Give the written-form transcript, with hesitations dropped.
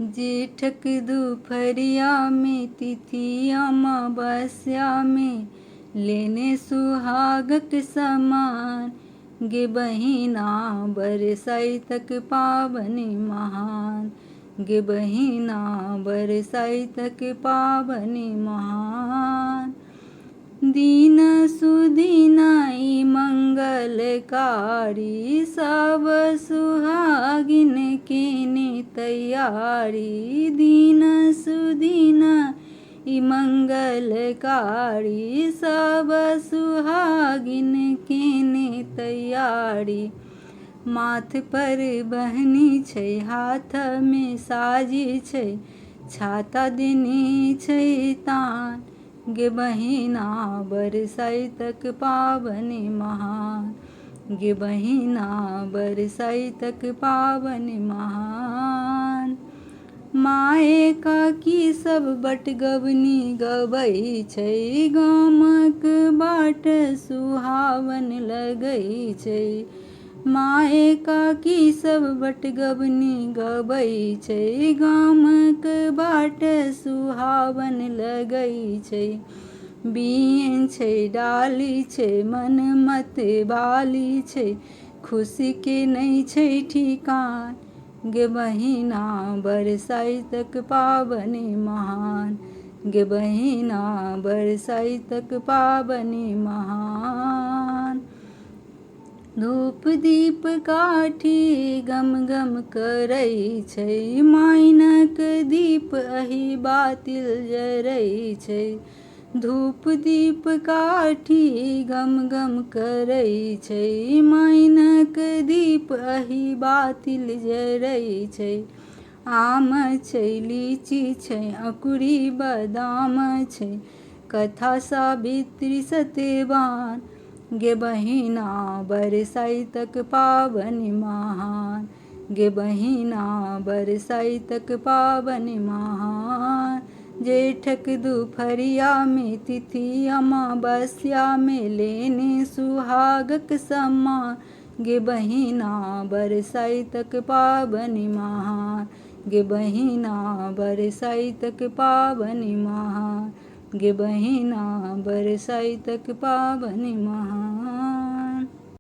जेठक दुपहरिया में तिथि अमावस्या में लेने सुहागक समान। गे बहिना बरसाई तक पावनी महान। गे बहिना बरसाई तक पावनी महान। दीन सुदीनाई मंगलकारी सब सुहागिन केने तैयारी। दीन सुदीना मंगलकारी सब सुहागिन केने तैयारी। माथ पर बहनी छै हाथ में साजी छै छाता देने छै तान। गे बहिना बरसाई तक पावनी महान। गे बहिना बरसाई तक पावनी महान। माए काकी सब बटगबनी गबै छै गामक बाट सुहावन लगै छै। माए काकी सब बटगबनी गबै छै गामक बाट सुहावन लगै छै। बियन छै डाली छै मन मत बाली छै खुशी के नहीं छै ठिकान। गे बहिना बरसाई तक पावनी महान। गे बहिना बरसाई तक पावनी महान। धूप दीप काठी गम गम करै छै माइनक दीप अहि बातिल जरै छै। धूप दीप काठी गम गम करै छै माइनक दीप अहि बातिल जरै छै। आम छै लीची छै अकुरी बादाम छै कथा सावित्री सत्यवान। गे बहिना बरसाई तक पावनी महान। गे बहिना बरसाई तक पावनी महान। जेठक दुपहरिया में तिथि अमावस्या में लेने सुहागक समान। गे बहिना बरसाई तक पावनी महान। गे बहिना बरसाई तक पावनी महान। गे बहिना बरसाई तक पावनी महान।